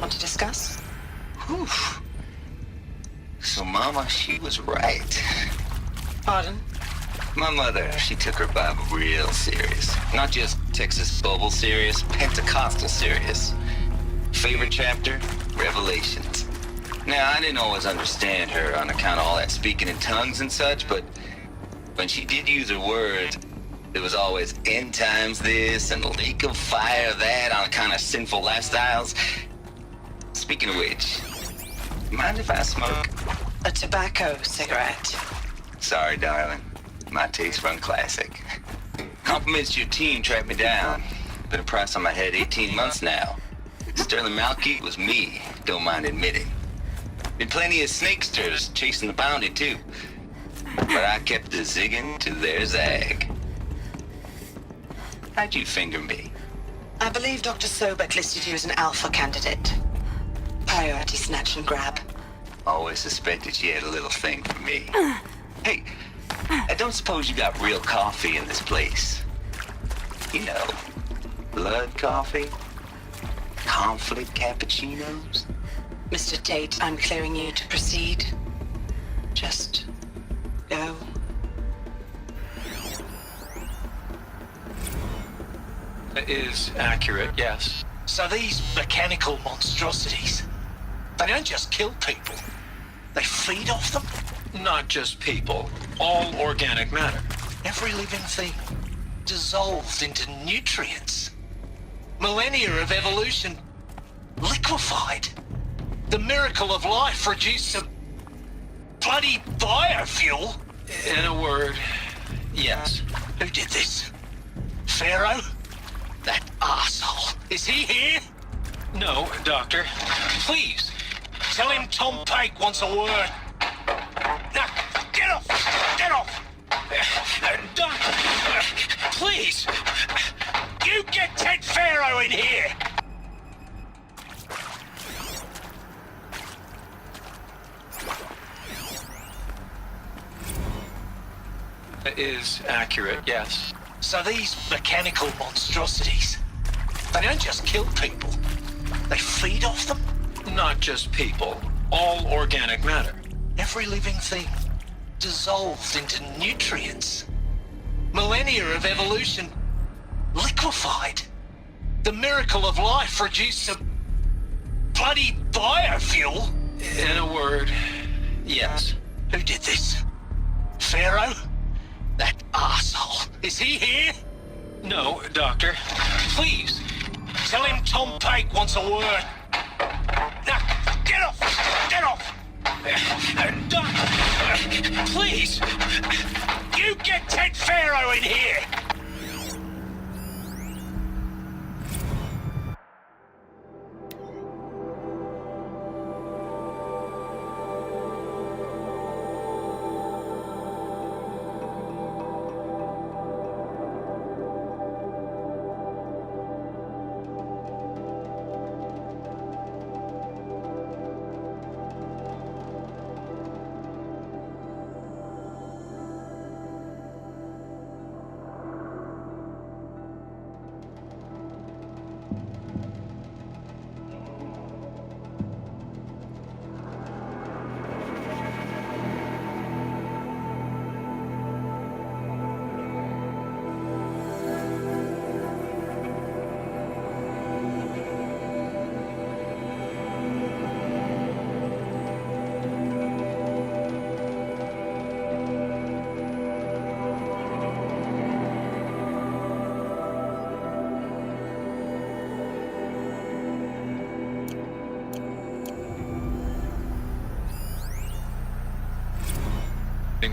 want to discuss? Whew. So Mama, she was right. Pardon? My mother, she took her Bible real serious. Not just Texas Bible serious, Pentecostal serious. Favorite chapter? Revelations. Now, I didn't always understand her on account of all that speaking in tongues and such, but when she did use her words, there was always end times this and lake of fire that on account of sinful lifestyles. Speaking of which, mind if I smoke? A tobacco cigarette. Sorry, darling. My taste run classic. Compliments to your team tracked me down. Been a price on my head 18 months now. Sterling Malkeet was me, don't mind admitting. Been plenty of snakesters chasing the bounty too. But I kept the zigging to their zag. How'd you finger me? I believe Dr. Sobek listed you as an alpha candidate. Priority snatch and grab. Always suspected she had a little thing for me. Hey, I don't suppose you got real coffee in this place? You know, blood coffee? Conflict cappuccinos? Mr. Tate, I'm clearing you to proceed. Just go. That is accurate, yes. So these mechanical monstrosities, they don't just kill people, they feed off them? Not just people, all organic matter. Every living thing dissolved into nutrients. Millennia of evolution liquefied. The miracle of life reduced to bloody biofuel. In a word, yes. Who did this? Pharaoh? That arsehole. Is he here? No, Doctor. Please, tell him Tom Pake wants a word. Now, get off! Get off! Doctor, please! You get Ted Pharaoh in here! That is accurate, yes. So these mechanical monstrosities, they don't just kill people, they feed off them? Not just people, all organic matter. Every living thing dissolved into nutrients. Millennia of evolution liquefied. The miracle of life reduced to bloody biofuel. In a word, yes. Who did this? Pharaoh? That arsehole. Is he here? No, Doctor. Please, tell him Tom Pake wants a word. Now, get off! Get off! Doctor, please, you get Ted Pharaoh in here!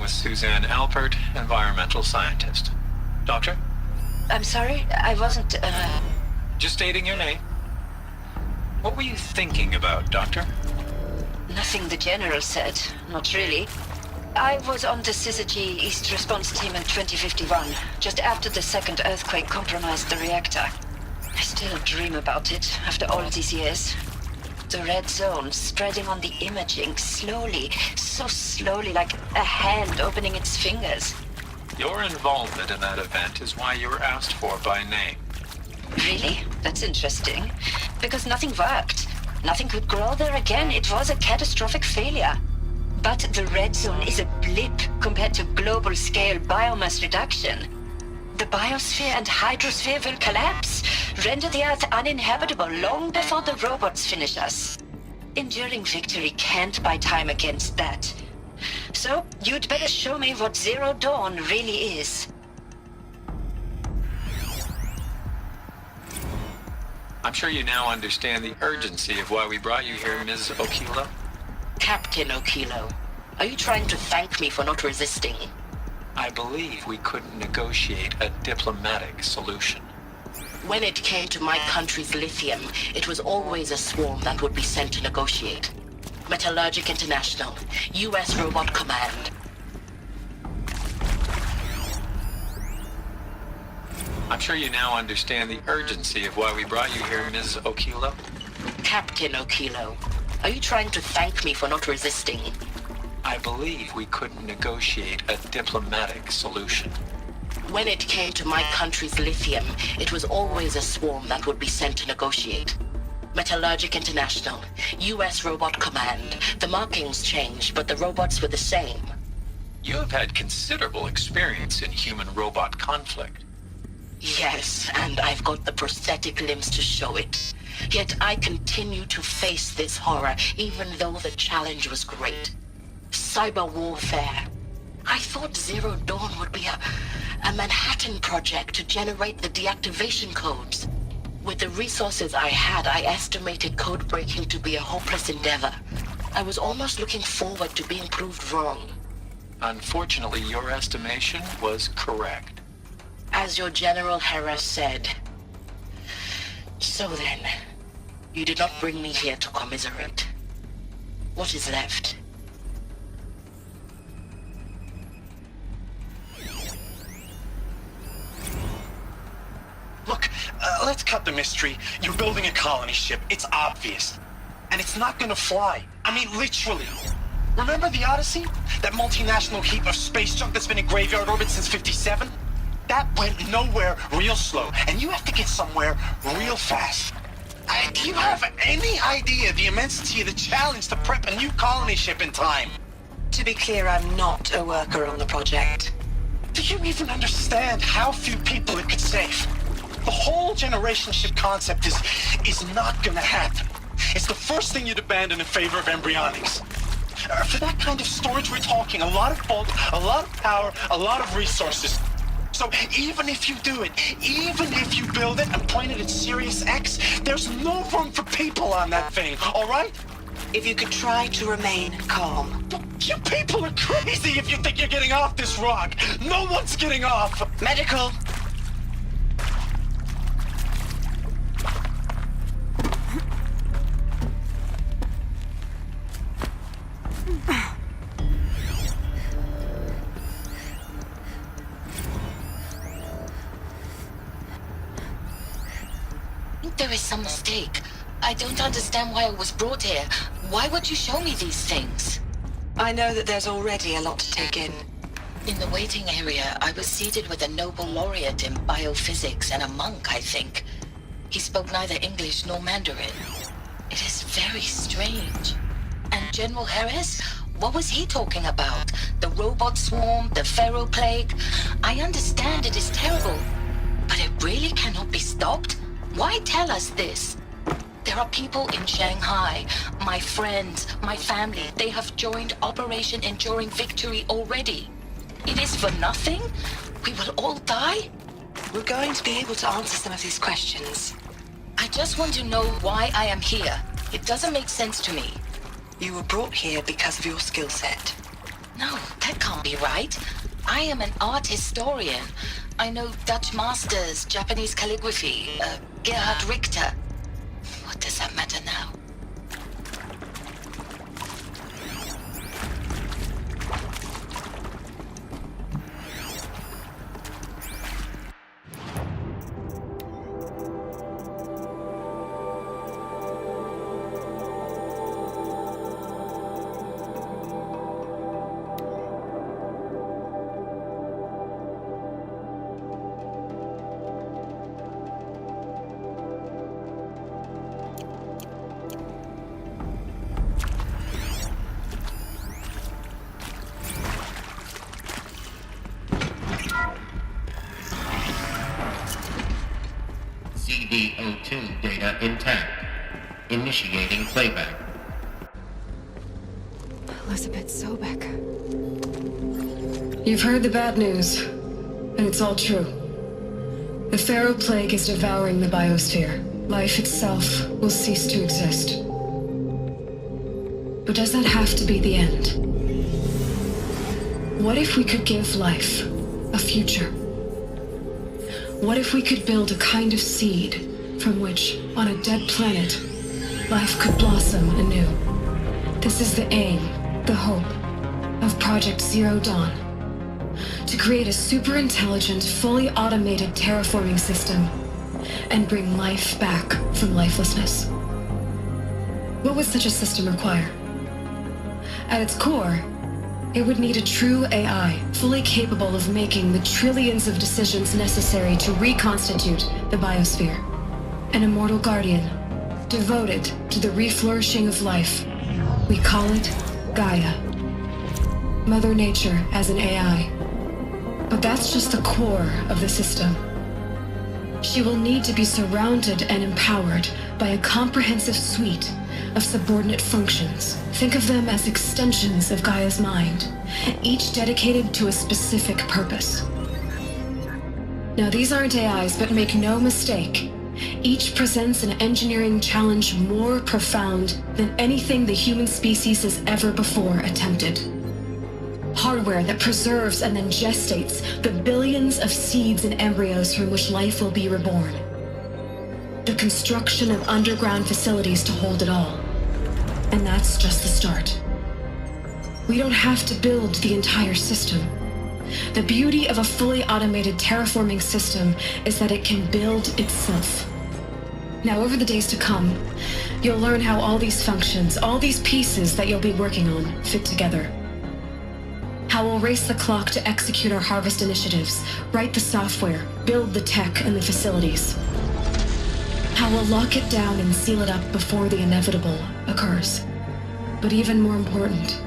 With Suzanne Alpert, environmental scientist. Doctor? I'm sorry, I wasn't, Just stating your name. What were you thinking about, Doctor? Nothing the General said, not really. I was on the Syzygy East Response Team in 2051, just after the second earthquake compromised the reactor. I still dream about it, after all these years. The red zone spreading on the imaging, slowly, so slowly, like a hand opening its fingers. Your involvement in that event is why you were asked for by name. Really? That's interesting. Because nothing worked. Nothing could grow there again. It was a catastrophic failure. But the red zone is a blip compared to global-scale biomass reduction. The biosphere and hydrosphere will collapse, render the Earth uninhabitable long before the robots finish us. Enduring victory can't buy time against that. So, you'd better show me what Zero Dawn really is. I'm sure you now understand the urgency of why we brought you here, Ms. Okilo. Captain Okilo, are you trying to thank me for not resisting? I believe we couldn't negotiate a diplomatic solution. When it came to my country's lithium, it was always a swarm that would be sent to negotiate. Metallurgic International, U.S. Robot Command. I'm sure you now understand the urgency of why we brought you here, Ms. Okilo. Captain Okilo, are you trying to thank me for not resisting? I believe we couldn't negotiate a diplomatic solution. When it came to my country's lithium, it was always a swarm that would be sent to negotiate. Metallurgic International, U.S. Robot Command. The markings changed, but the robots were the same. You have had considerable experience in human-robot conflict. Yes, and I've got the prosthetic limbs to show it. Yet I continue to face this horror, even though the challenge was great. Cyber warfare. I thought Zero Dawn would be a Manhattan project to generate the deactivation codes. With the resources I had, I estimated code breaking to be a hopeless endeavor. I was almost looking forward to being proved wrong. Unfortunately, your estimation was correct. As your General Hera said. So then, you did not bring me here to commiserate. What is left? Look, let's cut the mystery. You're building a colony ship. It's obvious. And it's not gonna fly. I mean, literally. Remember the Odyssey? That multinational heap of space junk that's been in graveyard orbit since 57? That went nowhere real slow. And you have to get somewhere real fast. Do you have any idea the immensity of the challenge to prep a new colony ship in time? To be clear, I'm not a worker on the project. Do you even understand how few people it could save? The whole generation ship concept is not gonna happen. It's the first thing you'd abandon in favor of embryonics. For that kind of storage, we're talking a lot of bulk, a lot of power, a lot of resources. So even if you do it, even if you build it and point it at Sirius X, there's no room for people on that thing, all right? If you could try to remain calm. You people are crazy if you think you're getting off this rock. No one's getting off. Medical! There is some mistake. I don't understand why I was brought here. Why would you show me these things? I know that there's already a lot to take in. In the waiting area, I was seated with a Nobel laureate in biophysics and a monk, I think. He spoke neither English nor Mandarin. It is very strange. And General Harris? What was he talking about? The robot swarm, the pharaoh plague? I understand it is terrible, but it really cannot be stopped? Why tell us this? There are people in Shanghai, my friends, my family. They have joined Operation Enduring Victory already. It is for nothing? We will all die? We're going to be able to answer some of these questions. I just want to know why I am here. It doesn't make sense to me. You were brought here because of your skill set. No, that can't be right. I am an art historian. I know Dutch masters, Japanese calligraphy, Gerhard Richter. What does that matter now? CD02 data intact. Initiating playback. Elizabeth Sobek. You've heard the bad news, and it's all true. The Pharaoh Plague is devouring the biosphere. Life itself will cease to exist. But does that have to be the end? What if we could give life a future? What if we could build a kind of seed from which, on a dead planet, life could blossom anew? This is the aim, the hope, of Project Zero Dawn. To create a super-intelligent, fully automated terraforming system and bring life back from lifelessness. What would such a system require? At its core, it would need a true AI, fully capable of making the trillions of decisions necessary to reconstitute the biosphere. An immortal guardian, devoted to the reflourishing of life. We call it Gaia. Mother Nature as an AI. But that's just the core of the system. She will need to be surrounded and empowered by a comprehensive suite of subordinate functions. Think of them as extensions of Gaia's mind, each dedicated to a specific purpose. Now, these aren't AIs, but make no mistake, each presents an engineering challenge more profound than anything the human species has ever before attempted. Hardware that preserves and then gestates the billions of seeds and embryos from which life will be reborn. The construction of underground facilities to hold it all. And that's just the start. We don't have to build the entire system. The beauty of a fully automated terraforming system is that it can build itself. Now, over the days to come, you'll learn how all these functions, all these pieces that you'll be working on, fit together. How we'll race the clock to execute our harvest initiatives, write the software, build the tech and the facilities. How we'll lock it down and seal it up before the inevitable occurs. But even more important,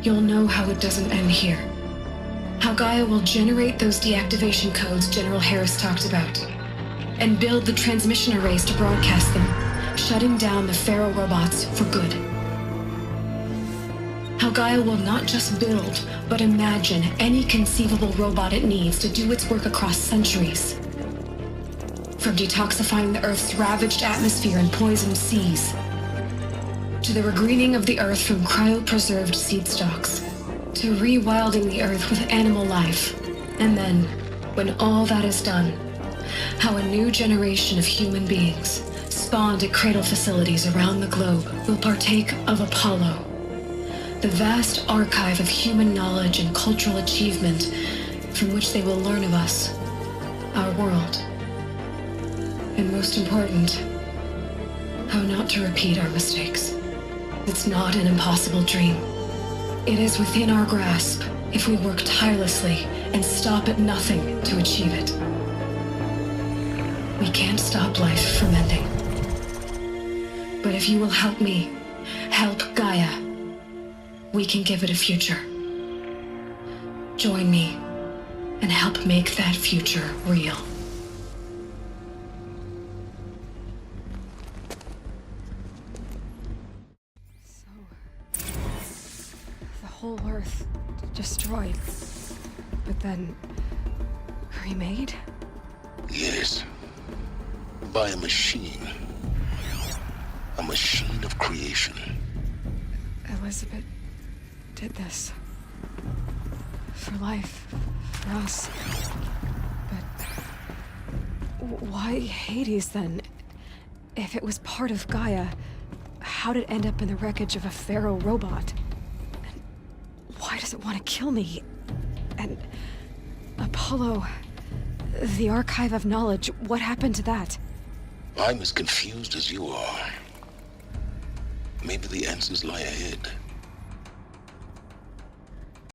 you'll know how it doesn't end here. How Gaia will generate those deactivation codes General Harris talked about, and build the transmission arrays to broadcast them, shutting down the Pharaoh robots for good. How Gaia will not just build, but imagine any conceivable robot it needs to do its work across centuries. From detoxifying the Earth's ravaged atmosphere and poisoned seas, to the regreening of the Earth from cryopreserved seed stalks, to rewilding the Earth with animal life. And then, when all that is done, how a new generation of human beings, spawned at cradle facilities around the globe, will partake of Apollo, the vast archive of human knowledge and cultural achievement from which they will learn of us, our world. And most important, how not to repeat our mistakes. It's not an impossible dream. It is within our grasp if we work tirelessly and stop at nothing to achieve it. We can't stop life from ending. But if you will help me, help Gaia, we can give it a future. Join me and help make that future real. So, the whole Earth destroyed, but then remade? Yes. By a machine. A machine of creation. Elizabeth did this. For life. For us. But why Hades then? If it was part of Gaia, how'd it end up in the wreckage of a Pharaoh robot? And why does it want to kill me? And Apollo, the archive of knowledge, what happened to that? I'm as confused as you are. Maybe the answers lie ahead.